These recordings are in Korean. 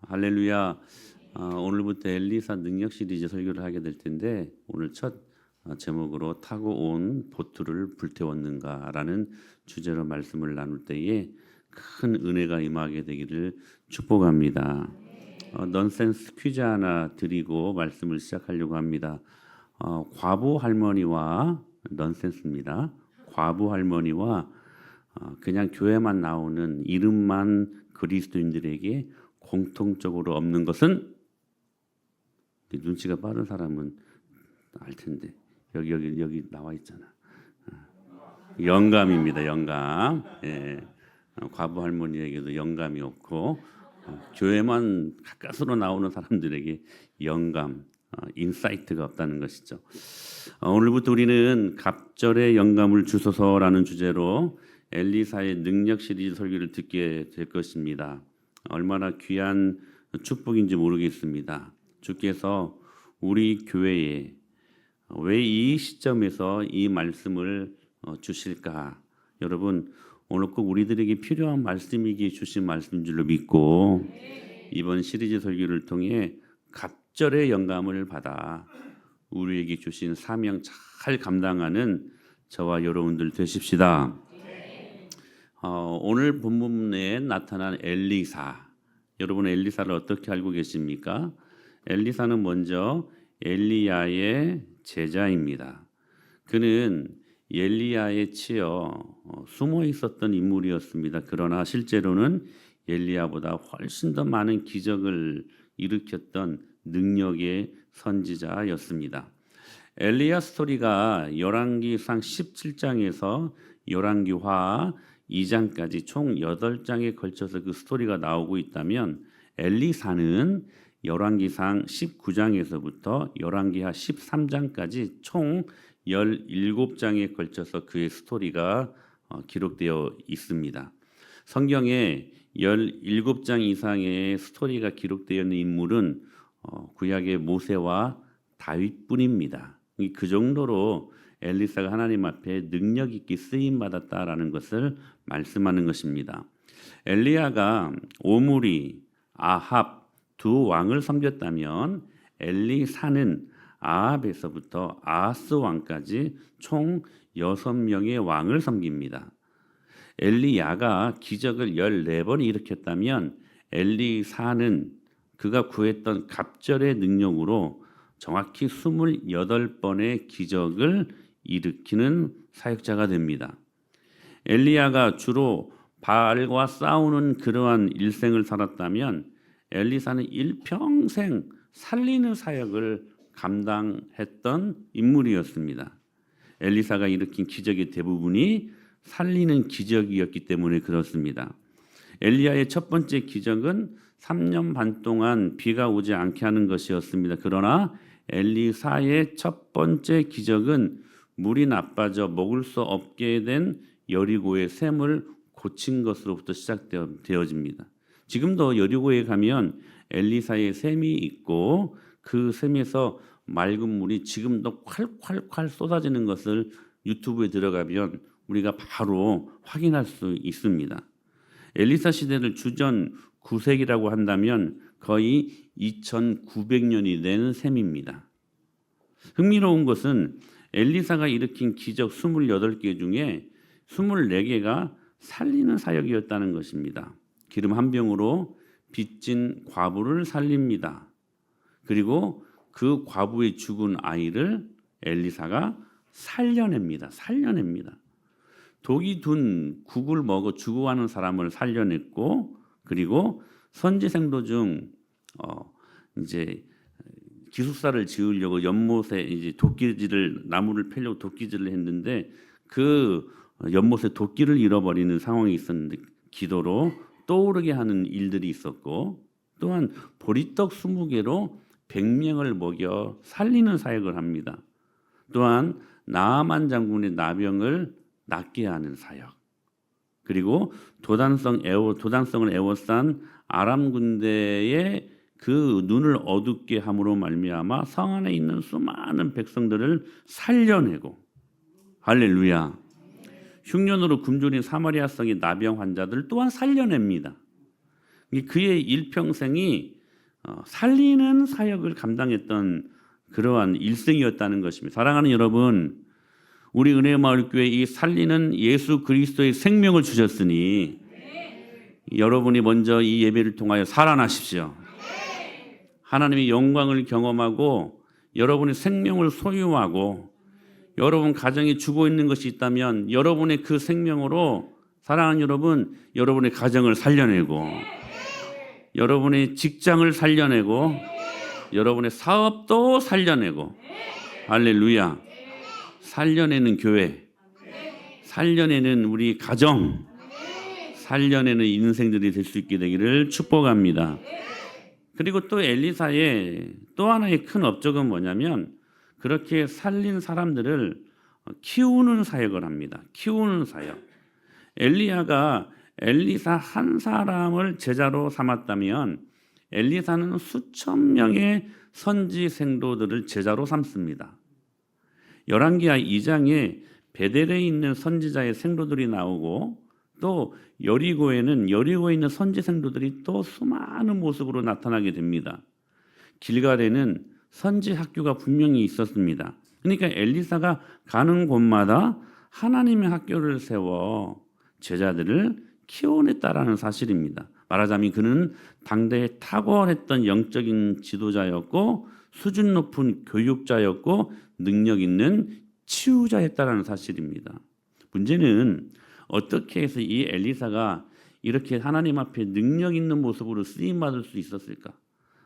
할렐루야. 오늘부터 엘리사 능력 시리즈 설교를 하게 될 텐데 오늘 첫 제목으로 타고 온 보트를 불태웠는가라는 주제로 말씀을 나눌 때에 큰 은혜가 임하게 되기를 축복합니다. 넌센스 퀴즈 하나 드리고 말씀을 시작하려고 합니다. 과부 할머니와 넌센스입니다. 과부 할머니와 그냥 교회만 나오는 이름만 그리스도인들에게 공통적으로 없는 것은, 눈치가 빠른 사람은 알 텐데 여기 나와 있잖아. 영감입니다. 영감. 예. 과부 할머니에게도 영감이 없고 교회만 가까스로 나오는 사람들에게 영감, 인사이트가 없다는 것이죠. 오늘부터 우리는 갑절의 영감을 주소서라는 주제로 엘리사의 능력 시리즈 설교를 듣게 될 것입니다. 얼마나 귀한 축복인지 모르겠습니다. 주께서 우리 교회에 왜 이 시점에서 이 말씀을 주실까? 여러분, 오늘 꼭 우리들에게 필요한 말씀이기에 주신 말씀인 줄로 믿고 이번 시리즈 설교를 통해 갑절의 영감을 받아 우리에게 주신 사명 잘 감당하는 저와 여러분들 되십시다. 오늘 본문에 나타난 엘리사, 여러분 엘리사를 어떻게 알고 계십니까? 엘리사는 먼저 엘리야의 제자입니다. 그는 엘리야에 치여 숨어 있었던 인물이었습니다. 그러나 실제로는 엘리야보다 훨씬 더 많은 기적을 일으켰던 능력의 선지자였습니다. 엘리야 스토리가 열왕기상 17장에서 열왕기하 2장까지 총 8장에 걸쳐서 그 스토리가 나오고 있다면 엘리사는 열왕기상 19장에서부터 열왕기하 13장까지 총 17장에 걸쳐서 그의 스토리가 기록되어 있습니다. 성경에 17장 이상의 스토리가 기록되어 있는 인물은 구약의 모세와 다윗뿐입니다. 그 정도로 엘리사가 하나님 앞에 능력 있게 쓰임 받았다라는 것을 말씀하는 것입니다. 엘리야가 오므리, 아합 두 왕을 섬겼다면 엘리사는 아합에서부터 아하스 왕까지 총 6명의 왕을 섬깁니다. 엘리야가 기적을 14번 일으켰다면 엘리사는 그가 구했던 갑절의 능력으로 정확히 28번의 기적을 일으키는 사역자가 됩니다. 엘리야가 주로 바알과 싸우는 그러한 일생을 살았다면 엘리사는 일평생 살리는 사역을 감당했던 인물이었습니다. 엘리사가 일으킨 기적의 대부분이 살리는 기적이었기 때문에 그렇습니다. 엘리야의 첫 번째 기적은 3년 반 동안 비가 오지 않게 하는 것이었습니다. 그러나 엘리사의 첫 번째 기적은 물이 나빠져 먹을 수 없게 된 여리고의 샘을 고친 것으로부터 시작되어집니다. 지금도 여리고에 가면 엘리사의 샘이 있고 그 샘에서 맑은 물이 지금도 콸콸콸 쏟아지는 것을 유튜브에 들어가면 우리가 바로 확인할 수 있습니다. 엘리사 시대를 주전 9세기라고 한다면 거의 2900년이 된 셈입니다. 흥미로운 것은 엘리사가 일으킨 기적 28개 중에 24개가 살리는 사역이었다는 것입니다. 기름 한 병으로 빚진 과부를 살립니다. 그리고 그 과부의 죽은 아이를 엘리사가 살려냅니다. 독이 둔 국을 먹어 죽어가는 사람을 살려냈고, 그리고 선지생도 중 이제 기숙사를 지으려고 연못에 이제 도끼질을 나무를 패려고 도끼질을 했는데 그 연못에 도끼를 잃어버리는 상황이 있었는데 기도로 떠오르게 하는 일들이 있었고, 또한 보리떡 20개로 100명을 먹여 살리는 사역을 합니다. 또한 나아만 장군의 나병을 낫게 하는 사역, 그리고 도단성을 에워싼 아람 군대의 그 눈을 어둡게 함으로 말미암아 성 안에 있는 수많은 백성들을 살려내고, 할렐루야, 흉년으로 굶주린 사마리아 성의 나병 환자들 또한 살려냅니다. 그의 일평생이 살리는 사역을 감당했던 그러한 일생이었다는 것입니다. 사랑하는 여러분, 우리 은혜마을교회 이 살리는 예수 그리스도의 생명을 주셨으니 여러분이 먼저 이 예배를 통하여 살아나십시오. 하나님의 영광을 경험하고 여러분의 생명을 소유하고 여러분 가정에 주고 있는 것이 있다면 여러분의 그 생명으로 사랑하는 여러분, 여러분의 가정을 살려내고 여러분의 직장을 살려내고 여러분의 사업도 살려내고 할렐루야. 살려내는 교회, 살려내는 우리 가정, 살려내는 인생들이 될 수 있게 되기를 축복합니다. 그리고 또 엘리사의 또 하나의 큰 업적은 뭐냐면 그렇게 살린 사람들을 키우는 사역을 합니다. 키우는 사역. 엘리야가 엘리사 한 사람을 제자로 삼았다면 엘리사는 수천 명의 선지 생도들을 제자로 삼습니다. 열왕기하 2장에 베델에 있는 선지자의 생도들이 나오고 또 여리고에 있는 선지 생도들이 또 수많은 모습으로 나타나게 됩니다. 길갈에는 선지 학교가 분명히 있었습니다. 그러니까 엘리사가 가는 곳마다 하나님의 학교를 세워 제자들을 키워냈다라는 사실입니다. 말하자면 그는 당대에 탁월했던 영적인 지도자였고 수준 높은 교육자였고 능력 있는 치유자였다라는 사실입니다. 문제는 어떻게 해서 이 엘리사가 이렇게 하나님 앞에 능력 있는 모습으로 쓰임받을 수 있었을까?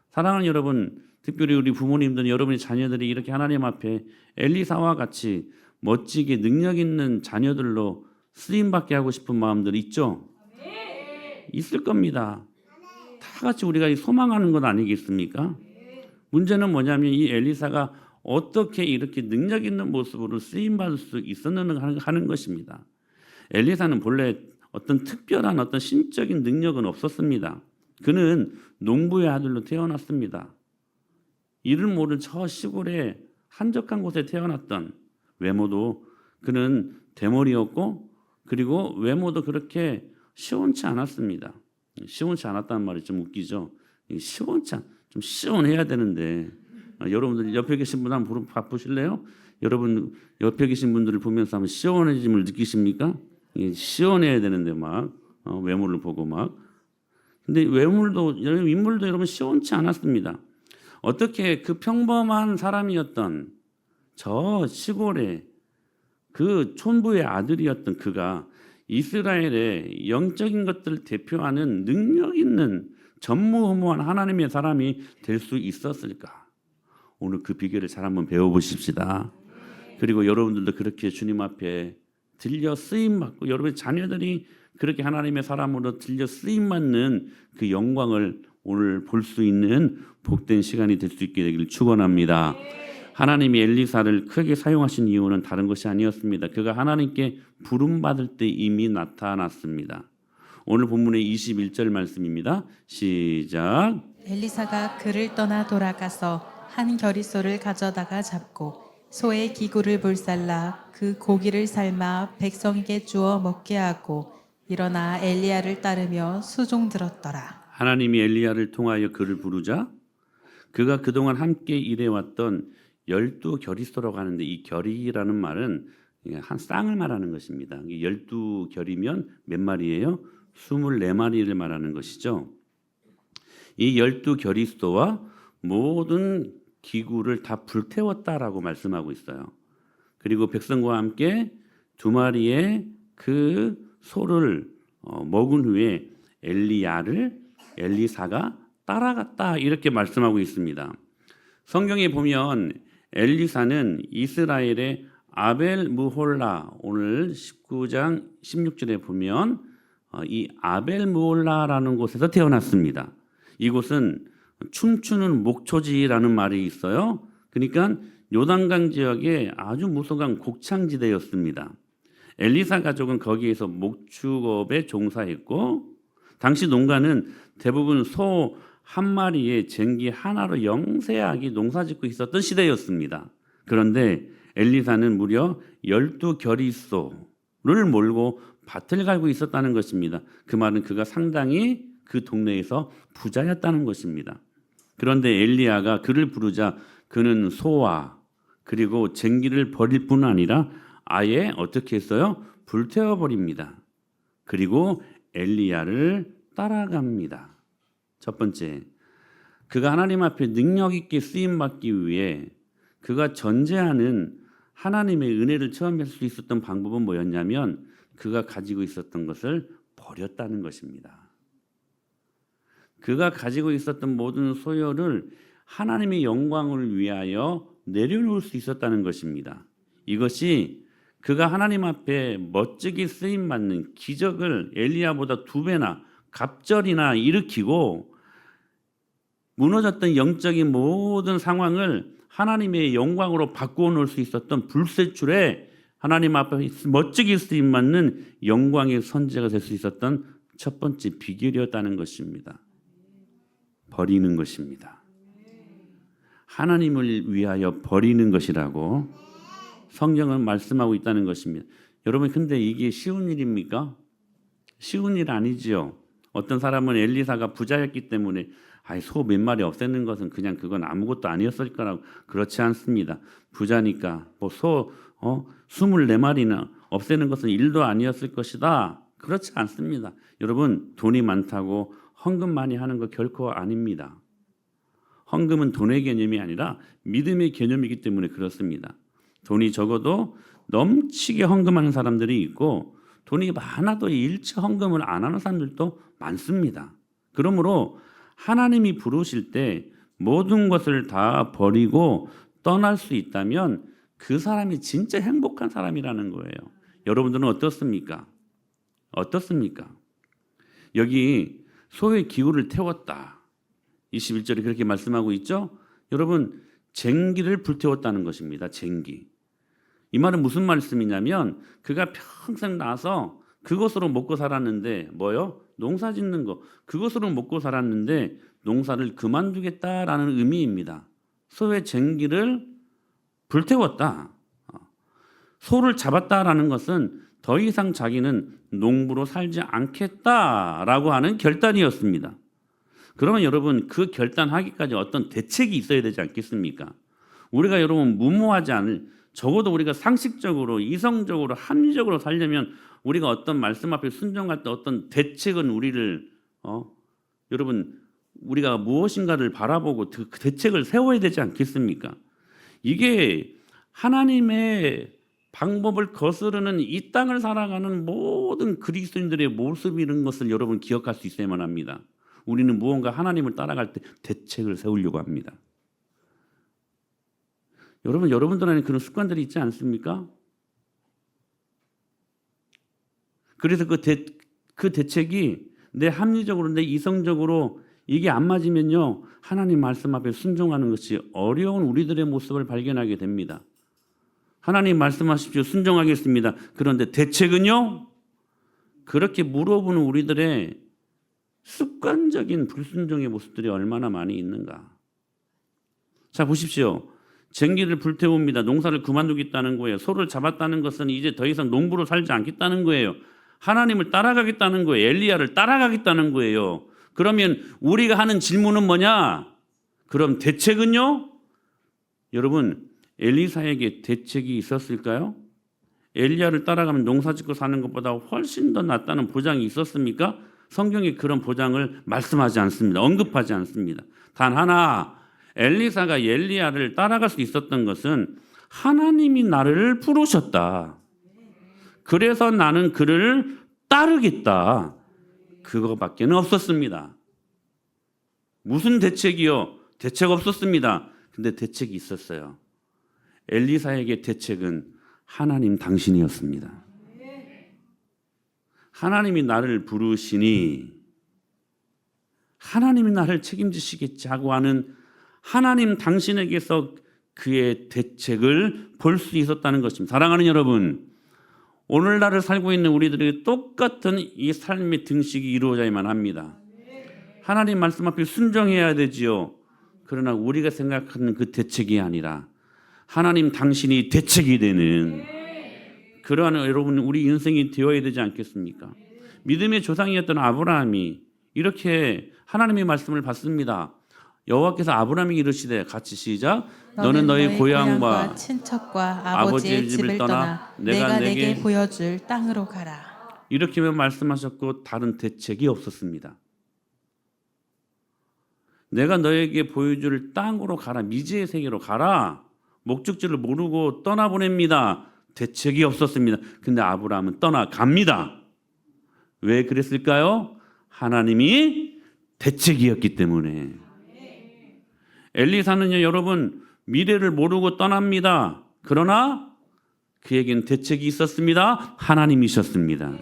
사랑하는 여러분, 특별히 우리 부모님들, 여러분의 자녀들이 이렇게 하나님 앞에 엘리사와 같이 멋지게 능력 있는 자녀들로 쓰임받게 하고 싶은 마음들 있죠? 있을 겁니다. 다 같이 우리가 소망하는 것 아니겠습니까? 문제는 뭐냐면 이 엘리사가 어떻게 이렇게 능력 있는 모습으로 쓰임받을 수 있었는가 하는 것입니다. 엘리사는 본래 어떤 특별한 어떤 신적인 능력은 없었습니다. 그는 농부의 아들로 태어났습니다. 이를 모르는 저 시골의 한적한 곳에 태어났던 외모도 그는 대머리였고 그리고 외모도 그렇게 시원치 않았습니다. 시원치 않았다는 말이 좀 웃기죠. 좀 시원해야 되는데 여러분들 옆에 계신 분 한번 바쁘실래요? 여러분 옆에 계신 분들을 보면서 한번 시원해짐을 느끼십니까? 시원해야 되는데 막 외모를 보고 막 근데 인물도 여러분 시원치 않았습니다. 어떻게 그 평범한 사람이었던 저 시골의 그 촌부의 아들이었던 그가 이스라엘의 영적인 것들을 대표하는 능력 있는 전무후무한 하나님의 사람이 될 수 있었을까? 오늘 그 비결을 잘 한번 배워보십시다. 그리고 여러분들도 그렇게 주님 앞에 들려 쓰임받고 여러분의 자녀들이 그렇게 하나님의 사람으로 들려 쓰임받는 그 영광을 오늘 볼 수 있는 복된 시간이 될 수 있게 되기를 축원합니다. 하나님이 엘리사를 크게 사용하신 이유는 다른 것이 아니었습니다. 그가 하나님께 부름받을 때 이미 나타났습니다. 오늘 본문의 21절 말씀입니다. 시작. 엘리사가 그를 떠나 돌아가서 한 겨리소를 가져다가 잡고 소의 기구를 불살라 그 고기를 삶아 백성에게 주어 먹게 하고 일어나 엘리야를 따르며 수종 들었더라. 하나님이 엘리야를 통하여 그를 부르자 그가 그동안 함께 일해왔던 12겨리소라고 하는데 이 겨리라는 말은 한 쌍을 말하는 것입니다. 12겨리면 몇 마리예요? 24마리를 말하는 것이죠. 이 12겨리소와 모든 기구를 다 불태웠다라고 말씀하고 있어요. 그리고 백성과 함께 2마리의 그 소를 먹은 후에 엘리사가 따라갔다 이렇게 말씀하고 있습니다. 성경에 보면 엘리사는 이스라엘의 아벨 무홀라 오늘 19장 16절에 보면 이 아벨 무홀라라는 곳에서 태어났습니다. 이곳은 춤추는 목초지라는 말이 있어요. 그러니까 요단강 지역의 아주 무성한 곡창지대였습니다. 엘리사 가족은 거기에서 목축업에 종사했고 당시 농가는 대부분 소 한 마리에 쟁기 하나로 영세하게 농사짓고 있었던 시대였습니다. 그런데 엘리사는 무려 12겨리소를 몰고 밭을 갈고 있었다는 것입니다. 그 말은 그가 상당히 그 동네에서 부자였다는 것입니다. 그런데 엘리야가 그를 부르자 그는 소와 그리고 쟁기를 버릴 뿐 아니라 아예 어떻게 했어요? 불태워 버립니다. 그리고 엘리야를 따라갑니다. 첫 번째, 그가 하나님 앞에 능력 있게 쓰임 받기 위해 그가 전제하는 하나님의 은혜를 체험할 수 있었던 방법은 뭐였냐면 그가 가지고 있었던 것을 버렸다는 것입니다. 그가 가지고 있었던 모든 소유를 하나님의 영광을 위하여 내려놓을 수 있었다는 것입니다. 이것이 그가 하나님 앞에 멋지게 쓰임 받는 기적을 엘리야보다 2배나 갑절이나 일으키고 무너졌던 영적인 모든 상황을 하나님의 영광으로 바꾸어 놓을 수 있었던 불세출에 하나님 앞에 멋지게 쓰임 받는 영광의 선지자가 될 수 있었던 첫 번째 비결이었다는 것입니다. 버리는 것입니다. 하나님을 위하여 버리는 것이라고 성경은 말씀하고 있다는 것입니다. 여러분, 근데 이게 쉬운 일입니까? 쉬운 일 아니지요. 어떤 사람은 엘리사가 부자였기 때문에 소 몇 마리 없애는 것은 그냥 그건 아무것도 아니었을 거라고. 그렇지 않습니다. 부자니까 소 24마리나 없애는 것은 일도 아니었을 것이다. 그렇지 않습니다. 여러분, 돈이 많다고 헌금 많이 하는 거 결코 아닙니다. 헌금은 돈의 개념이 아니라 믿음의 개념이기 때문에 그렇습니다. 돈이 적어도 넘치게 헌금하는 사람들이 있고 돈이 많아도 일체 헌금을 안 하는 사람들도 많습니다. 그러므로 하나님이 부르실 때 모든 것을 다 버리고 떠날 수 있다면 그 사람이 진짜 행복한 사람이라는 거예요. 여러분들은 어떻습니까? 어떻습니까? 여기 소의 기울을 태웠다. 21절에 그렇게 말씀하고 있죠? 여러분, 쟁기를 불태웠다는 것입니다. 쟁기. 이 말은 무슨 말씀이냐면 그가 평생 나서 그것으로 먹고 살았는데 뭐요? 농사 짓는 거. 그것으로 먹고 살았는데 농사를 그만두겠다라는 의미입니다. 소의 쟁기를 불태웠다. 소를 잡았다라는 것은 더 이상 자기는 농부로 살지 않겠다라고 하는 결단이었습니다. 그러면 여러분, 그 결단하기까지 어떤 대책이 있어야 되지 않겠습니까? 우리가 여러분 무모하지 않을, 적어도 우리가 상식적으로 이성적으로 합리적으로 살려면 우리가 어떤 말씀 앞에 순종할 때 어떤 대책은 우리를 여러분, 우리가 무엇인가를 바라보고 그 대책을 세워야 되지 않겠습니까? 이게 하나님의 방법을 거스르는 이 땅을 살아가는 모든 그리스도인들의 모습, 이런 것을 여러분 기억할 수 있어야만 합니다. 우리는 무언가 하나님을 따라갈 때 대책을 세우려고 합니다. 여러분, 여러분들에는 그런 습관들이 있지 않습니까? 그래서 그 대책이 내 합리적으로, 내 이성적으로 이게 안 맞으면요, 하나님 말씀 앞에 순종하는 것이 어려운 우리들의 모습을 발견하게 됩니다. 하나님 말씀하십시오. 순종하겠습니다. 그런데 대책은요? 그렇게 물어보는 우리들의 습관적인 불순종의 모습들이 얼마나 많이 있는가. 자, 보십시오. 쟁기를 불태웁니다. 농사를 그만두겠다는 거예요. 소를 잡았다는 것은 이제 더 이상 농부로 살지 않겠다는 거예요. 하나님을 따라가겠다는 거예요. 엘리야를 따라가겠다는 거예요. 그러면 우리가 하는 질문은 뭐냐? 그럼 대책은요? 여러분, 엘리사에게 대책이 있었을까요? 엘리야를 따라가면 농사짓고 사는 것보다 훨씬 더 낫다는 보장이 있었습니까? 성경에 그런 보장을 말씀하지 않습니다. 언급하지 않습니다. 단 하나, 엘리사가 엘리야를 따라갈 수 있었던 것은 하나님이 나를 부르셨다. 그래서 나는 그를 따르겠다. 그거밖에는 없었습니다. 무슨 대책이요? 대책 없었습니다. 근데 대책이 있었어요. 엘리사에게 대책은 하나님 당신이었습니다. 하나님이 나를 부르시니 하나님이 나를 책임지시겠자고 하는 하나님 당신에게서 그의 대책을 볼 수 있었다는 것입니다. 사랑하는 여러분, 오늘날을 살고 있는 우리들에게 똑같은 이 삶의 등식이 이루어져야만 합니다. 하나님 말씀 앞에 순종해야 되지요. 그러나 우리가 생각하는 그 대책이 아니라 하나님 당신이 대책이 되는 그러한 여러분 우리 인생이 되어야 되지 않겠습니까? 믿음의 조상이었던 아브라함이 이렇게 하나님의 말씀을 받습니다. 여호와께서 아브라함에게 이르시되 같이 시작. 너는 너의 고향과 친척과 아버지의 집을 떠나 내가 내게 보여줄 땅으로 가라. 이렇게만 말씀하셨고 다른 대책이 없었습니다. 내가 너에게 보여줄 땅으로 가라. 미지의 세계로 가라. 목적지를 모르고 떠나보냅니다. 대책이 없었습니다. 근데 아브라함은 떠나갑니다. 왜 그랬을까요? 하나님이 대책이었기 때문에. 엘리사는요, 여러분, 미래를 모르고 떠납니다. 그러나 그에겐 대책이 있었습니다. 하나님이셨습니다.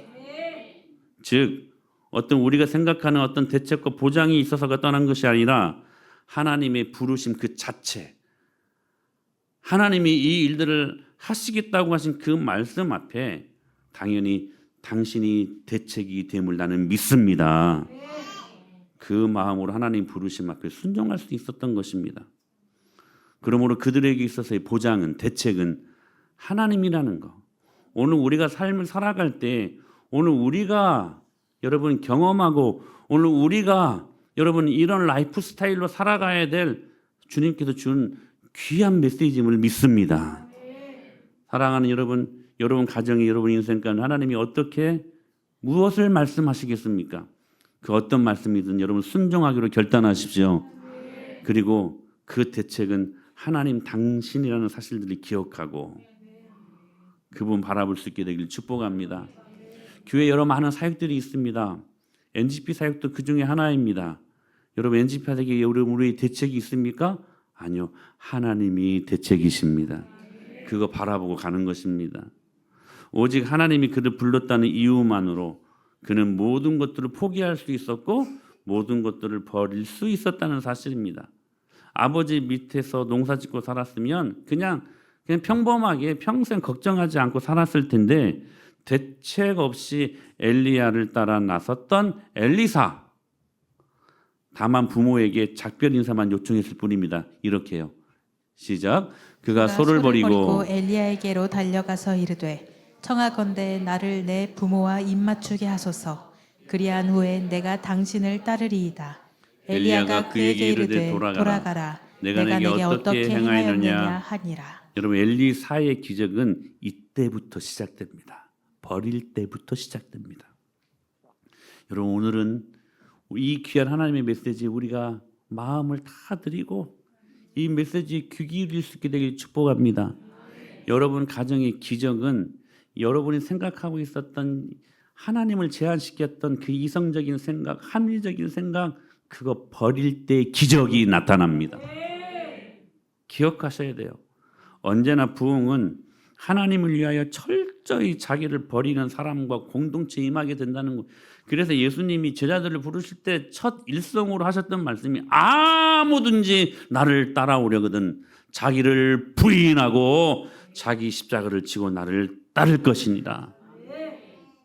즉 어떤 우리가 생각하는 어떤 대책과 보장이 있어서가 떠난 것이 아니라 하나님의 부르심 그 자체, 하나님이 이 일들을 하시겠다고 하신 그 말씀 앞에 당연히 당신이 대책이 됨을 나는 믿습니다. 그 마음으로 하나님 부르심 앞에 순종할 수 있었던 것입니다. 그러므로 그들에게 있어서의 보장은, 대책은 하나님이라는 거. 오늘 우리가 삶을 살아갈 때 오늘 우리가 여러분 경험하고 오늘 우리가 여러분 이런 라이프 스타일로 살아가야 될 주님께서 준 귀한 메시지임을 믿습니다. 사랑하는 여러분, 여러분 가정이, 여러분 인생 가운데 하나님이 어떻게 무엇을 말씀하시겠습니까? 그 어떤 말씀이든 여러분 순종하기로 결단하십시오. 그리고 그 대책은 하나님 당신이라는 사실들을 기억하고 그분 바라볼 수 있게 되길 축복합니다. 교회 여러 많은 사역들이 있습니다. NGP 사역도 그 중에 하나입니다. 여러분 NGP 사역에 우리의 대책이 있습니까? 아니요. 하나님이 대책이십니다. 그거 바라보고 가는 것입니다. 오직 하나님이 그를 불렀다는 이유만으로 그는 모든 것들을 포기할 수 있었고 모든 것들을 버릴 수 있었다는 사실입니다. 아버지 밑에서 농사 짓고 살았으면 그냥 평범하게 평생 걱정하지 않고 살았을 텐데 대책 없이 엘리야를 따라 나섰던 엘리사. 다만 부모에게 작별 인사만 요청했을 뿐입니다. 이렇게요. 시작. 그가 소를 버리고 엘리야에게로 달려가서 이르되 청하건대 나를 내 부모와 입맞추게 하소서. 그리한 후에 내가 당신을 따르리이다. 엘리야가 그에게 이르되 돌아가라. 내가 내게 어떻게 행하였느냐 하니라. 여러분 엘리사의 기적은 이때부터 시작됩니다. 버릴 때부터 시작됩니다. 여러분 오늘은 이 귀한 하나님의 메시지에 우리가 마음을 다 드리고 이 메시지에 귀 기울일 수 있게 되길 축복합니다. 여러분 가정의 기적은 여러분이 생각하고 있었던 하나님을 제한시켰던 그 이성적인 생각, 합리적인 생각 그거 버릴 때 기적이 나타납니다. 기억하셔야 돼요. 언제나 부흥은 하나님을 위하여 철저히 자기를 버리는 사람과 공동체에 임하게 된다는 것. 그래서 예수님이 제자들을 부르실 때 첫 일성으로 하셨던 말씀이 아무든지 나를 따라오려거든 자기를 부인하고 자기 십자가를 지고 나를 따를 것이니라.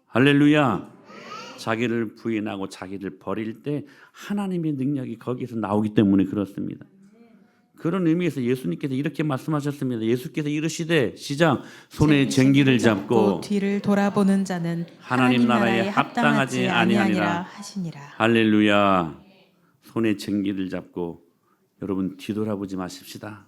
할렐루야. 자기를 부인하고 자기를 버릴 때 하나님의 능력이 거기에서 나오기 때문에 그렇습니다. 그런 의미에서 예수님께서 이렇게 말씀하셨습니다. 예수께서 이르시되 시작 손에 쟁기를 잡고 뒤를 돌아보는 자는 하나님 나라에 합당하지 아니하니라 하시니라. 할렐루야. 손에 쟁기를 잡고 여러분 뒤돌아보지 마십시다.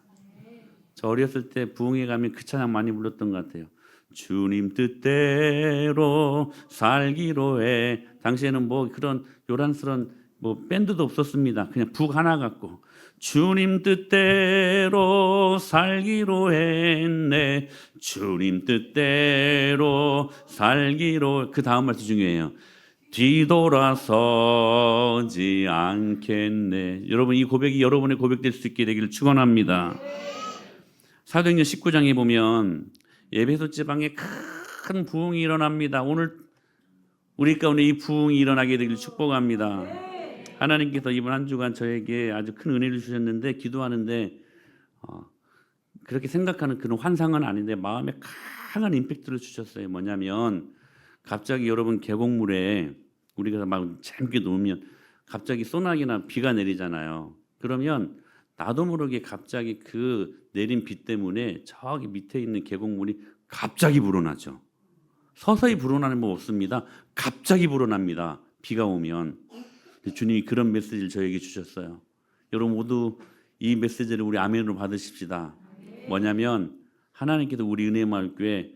저 어렸을 때 부흥회 가면 그 찬양 많이 불렀던 것 같아요. 주님 뜻대로 살기로 해. 당시에는 뭐 그런 요란스러운 뭐 밴드도 없었습니다. 그냥 북 하나 갖고 주님 뜻대로 살기로 했네. 주님 뜻대로 살기로. 그 다음 말이 중요해요. 뒤돌아서지 않겠네. 여러분 이 고백이 여러분의 고백될 수 있게 되기를 축원합니다. 사도행전 19장에 보면 에베소 지방에 큰 부흥이 일어납니다. 오늘 우리 가운데 이 부흥이 일어나게 되기를 축복합니다. 하나님께서 이번 한 주간 저에게 아주 큰 은혜를 주셨는데 기도하는데 그렇게 생각하는 그런 환상은 아닌데 마음에 강한 임팩트를 주셨어요. 뭐냐면 갑자기 여러분 계곡물에 우리가 막 재밌게 놀면 갑자기 소나기나 비가 내리잖아요. 그러면 나도 모르게 갑자기 그 내린 비 때문에 저기 밑에 있는 계곡물이 갑자기 불어나죠. 서서히 불어나는 법 없습니다. 갑자기 불어납니다. 비가 오면. 주님이 그런 메시지를 저에게 주셨어요. 여러분 모두 이 메시지를 우리 아멘으로 받으십시다. 뭐냐면 하나님께서 우리 은혜마을교회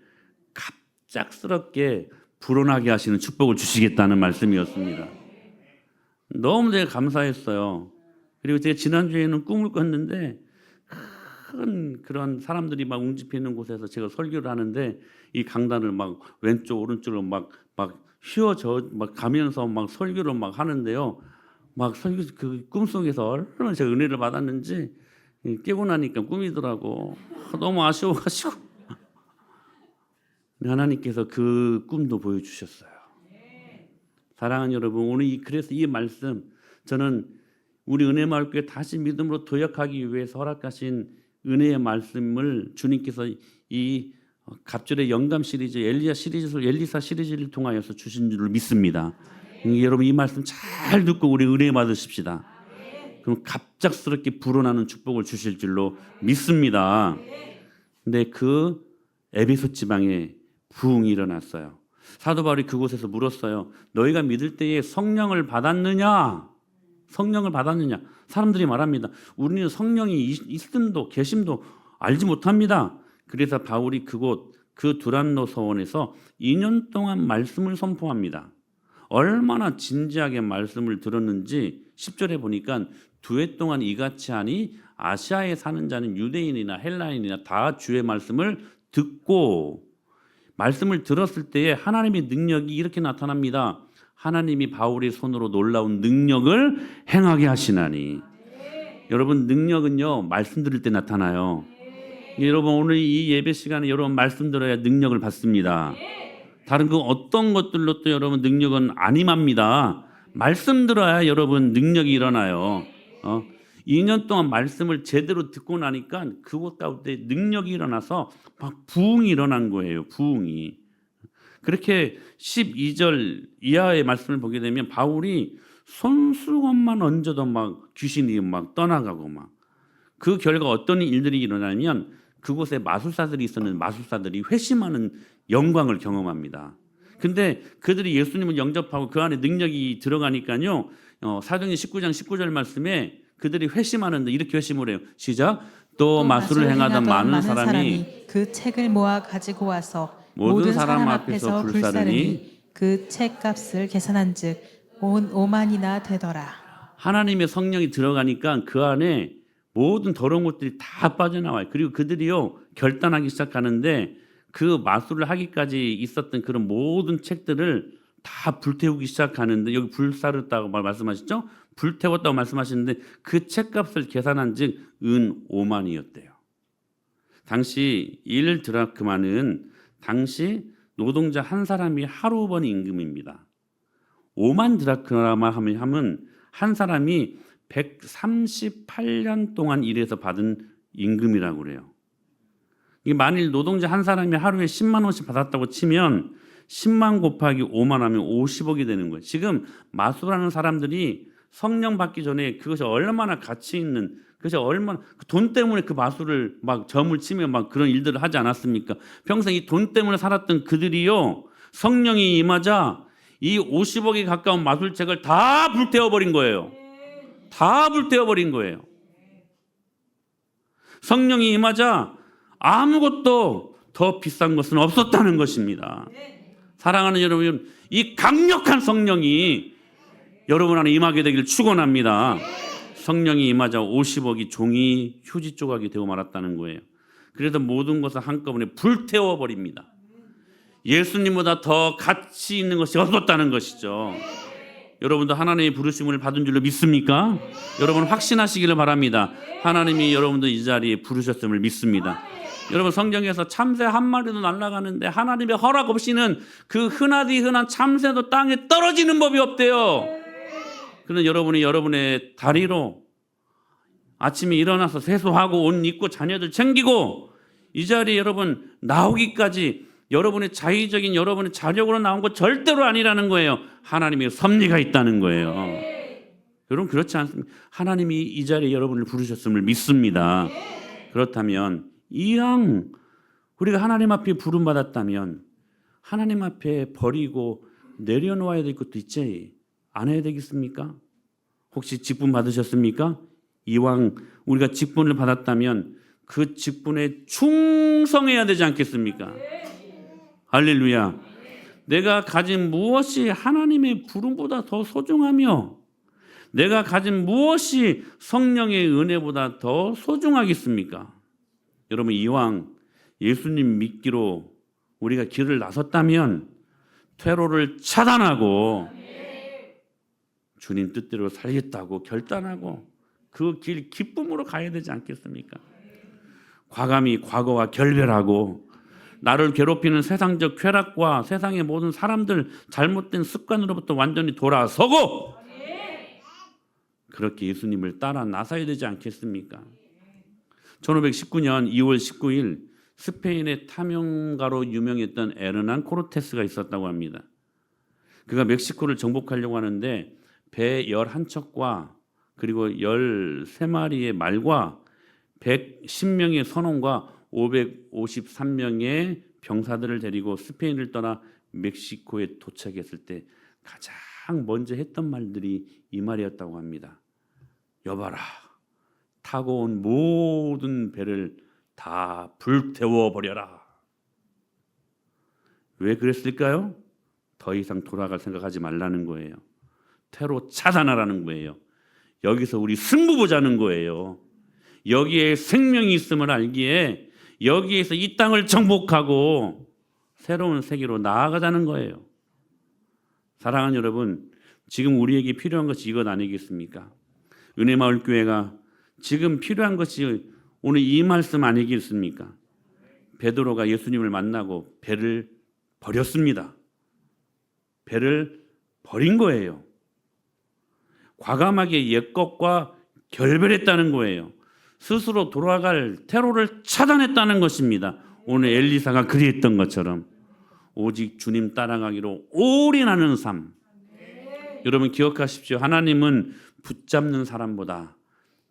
갑작스럽게 불어나게 하시는 축복을 주시겠다는 말씀이었습니다. 너무 제가 감사했어요. 그리고 제가 지난주에는 꿈을 꿨는데 큰 그런 사람들이 막 웅집해 있는 곳에서 제가 설교를 하는데 이 강단을 막 왼쪽 오른쪽으로 막 휘어져 막 가면서 막 설교를 막 하는데요. 막 설교 그 꿈속에서 얼마나 제가 은혜를 받았는지 깨고 나니까 꿈이더라고. 너무 아쉬워가지고 하나님께서 그 꿈도 보여주셨어요. 사랑하는 여러분, 오늘 그래서 이 말씀 저는 우리 은혜마을교회 다시 믿음으로 도약하기 위해서 허락하신 은혜의 말씀을 주님께서 이 갑절의 영감 시리즈, 엘리사 시리즈를 통하여서 주신 줄 믿습니다. 여러분 이 말씀 잘 듣고 우리 은혜 받으십시다. 그럼 갑작스럽게 불어나는 축복을 주실 줄로 믿습니다. 근데 그 에베소 지방에 부흥이 일어났어요. 사도 바울이 그곳에서 물었어요. 너희가 믿을 때에 성령을 받았느냐? 성령을 받았느냐? 사람들이 말합니다. 우리는 성령이 있음도 계심도 알지 못합니다. 그래서 바울이 그곳 그 두란노 서원에서 2년 동안 말씀을 선포합니다. 얼마나 진지하게 말씀을 들었는지 10절에 보니까 2해 동안 이같이 하니 아시아에 사는 자는 유대인이나 헬라인이나 다 주의 말씀을 듣고 말씀을 들었을 때에 하나님의 능력이 이렇게 나타납니다. 하나님이 바울의 손으로 놀라운 능력을 행하게 하시나니. 여러분 능력은요 말씀 들을 때 나타나요. 여러분 오늘 이 예배 시간에 여러분 말씀 들어야 능력을 받습니다. 다른 그 어떤 것들로 또 여러분 능력은 안 임합니다. 말씀 들어야 여러분 능력이 일어나요. 2년 동안 말씀을 제대로 듣고 나니까 그곳 가운데 능력이 일어나서 막 부흥이 일어난 거예요. 부흥이. 그렇게 12절 이하의 말씀을 보게 되면 바울이 손수건만 얹어도 막 귀신이 막 떠나가고 막 그 결과 어떤 일들이 일어나면 그곳에 마술사들이 있었는데 마술사들이 회심하는 영광을 경험합니다. 근데 그들이 예수님을 영접하고 그 안에 능력이 들어가니까요. 사도행전 19장 19절 말씀에 그들이 회심하는데 이렇게 회심을 해요. 시작. 또 마술을 행하던 많은 사람이 그 책을 모아 가지고 와서 모든 사람 앞에서 불사르니 그 책값을 계산한즉 온 5만이나 되더라. 하나님의 성령이 들어가니까 그 안에 모든 더러운 것들이 다 빠져나와요. 그리고 그들이요 결단하기 시작하는데 그 마술을 하기까지 있었던 그런 모든 책들을 다 불태우기 시작하는데 여기 불사르다고 말씀하시죠? 불태웠다고 말씀하시는데 그 책값을 계산한 즉 은 5만이었대요. 당시 1드라크마는 당시 노동자 한 사람이 하루 번 임금입니다. 5만 드라크마 하면 한 사람이 138년 동안 일해서 받은 임금이라고 그래요. 만일 노동자 한 사람이 하루에 10만 원씩 받았다고 치면 10만 곱하기 5만 하면 50억이 되는 거예요. 지금 마술하는 사람들이 성령 받기 전에 그것이 얼마나 가치 있는 그것이 얼마나 돈 때문에 그 마술을 막 점을 치며 막 그런 일들을 하지 않았습니까? 평생 이 돈 때문에 살았던 그들이요 성령이 임하자 이 50억에 가까운 마술책을 다 불태워버린 거예요. 다 불태워버린 거예요. 성령이 임하자 아무것도 더 비싼 것은 없었다는 것입니다. 사랑하는 여러분, 이 강력한 성령이 여러분 안에 임하게 되기를 축원합니다. 성령이 임하자 50억이 종이 휴지 조각이 되어 말았다는 거예요. 그래서 모든 것을 한꺼번에 불태워버립니다. 예수님보다 더 가치 있는 것이 없었다는 것이죠. 여러분도 하나님의 부르심을 받은 줄로 믿습니까? 여러분 확신하시기를 바랍니다. 하나님이 여러분도 이 자리에 부르셨음을 믿습니다. 여러분 성경에서 참새 한 마리도 날아가는데 하나님의 허락 없이는 그 흔하디 흔한 참새도 땅에 떨어지는 법이 없대요. 그런 여러분이 여러분의 다리로 아침에 일어나서 세수하고 옷 입고 자녀들 챙기고 이 자리에 여러분 나오기까지 여러분의 자의적인 여러분의 자력으로 나온 것 절대로 아니라는 거예요. 하나님의 섭리가 있다는 거예요. 여러분 그렇지 않습니까? 하나님이 이 자리에 여러분을 부르셨음을 믿습니다. 그렇다면 이왕 우리가 하나님 앞에 부름받았다면 하나님 앞에 버리고 내려놓아야 될 것도 있지 안 해야 되겠습니까? 혹시 직분 받으셨습니까? 이왕 우리가 직분을 받았다면 그 직분에 충성해야 되지 않겠습니까? 할렐루야. 내가 가진 무엇이 하나님의 부름보다 더 소중하며 내가 가진 무엇이 성령의 은혜보다 더 소중하겠습니까? 여러분, 이왕 예수님 믿기로 우리가 길을 나섰다면 퇴로를 차단하고 주님 뜻대로 살겠다고 결단하고 그 길 기쁨으로 가야 되지 않겠습니까? 과감히 과거와 결별하고 나를 괴롭히는 세상적 쾌락과 세상의 모든 사람들 잘못된 습관으로부터 완전히 돌아서고 그렇게 예수님을 따라 나서야 되지 않겠습니까? 1519년 2월 19일 스페인의 탐험가로 유명했던 에르난 코르테스가 있었다고 합니다. 그가 멕시코를 정복하려고 하는데 배 11척과 그리고 13마리의 말과 110명의 선원과 553명의 병사들을 데리고 스페인을 떠나 멕시코에 도착했을 때 가장 먼저 했던 말들이 이 말이었다고 합니다. 여봐라, 타고 온 모든 배를 다 불태워버려라. 왜 그랬을까요? 더 이상 돌아갈 생각하지 말라는 거예요. 퇴로 차단하라는 거예요. 여기서 우리 승부 보자는 거예요. 여기에 생명이 있음을 알기에 여기에서 이 땅을 정복하고 새로운 세계로 나아가자는 거예요. 사랑하는 여러분, 지금 우리에게 필요한 것이 이것 아니겠습니까? 은혜마을교회가 지금 필요한 것이 오늘 이 말씀 아니겠습니까? 베드로가 예수님을 만나고 배를 버렸습니다. 배를 버린 거예요. 과감하게 옛것과 결별했다는 거예요. 스스로 돌아갈 퇴로를 차단했다는 것입니다. 오늘 엘리사가 그리했던 것처럼 오직 주님 따라가기로 올인하는 삶. 여러분 기억하십시오. 하나님은 붙잡는 사람보다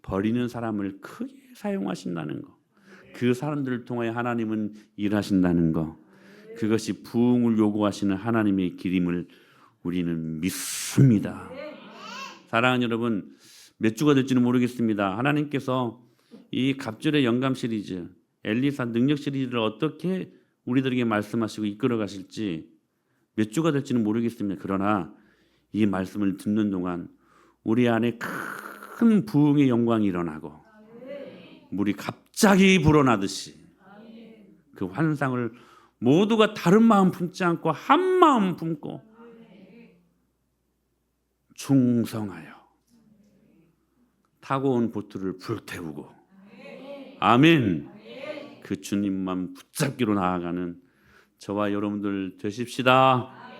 버리는 사람을 크게 사용하신다는 거. 그 사람들을 통하여 하나님은 일하신다는 거. 그것이 부흥을 요구하시는 하나님의 길임을 우리는 믿습니다. 사랑하는 여러분, 몇 주가 될지는 모르겠습니다. 하나님께서 이 갑절의 영감 시리즈, 엘리사 능력 시리즈를 어떻게 우리들에게 말씀하시고 이끌어 가실지 몇 주가 될지는 모르겠습니다. 그러나 이 말씀을 듣는 동안 우리 안에 큰 부흥의 영광이 일어나고 물이 갑자기 불어나듯이 그 환상을 모두가 다른 마음 품지 않고 한 마음 품고 충성하여 타고 온 보트를 불태우고 아멘. 그 주님만 붙잡기로 나아가는 저와 여러분들 되십시다.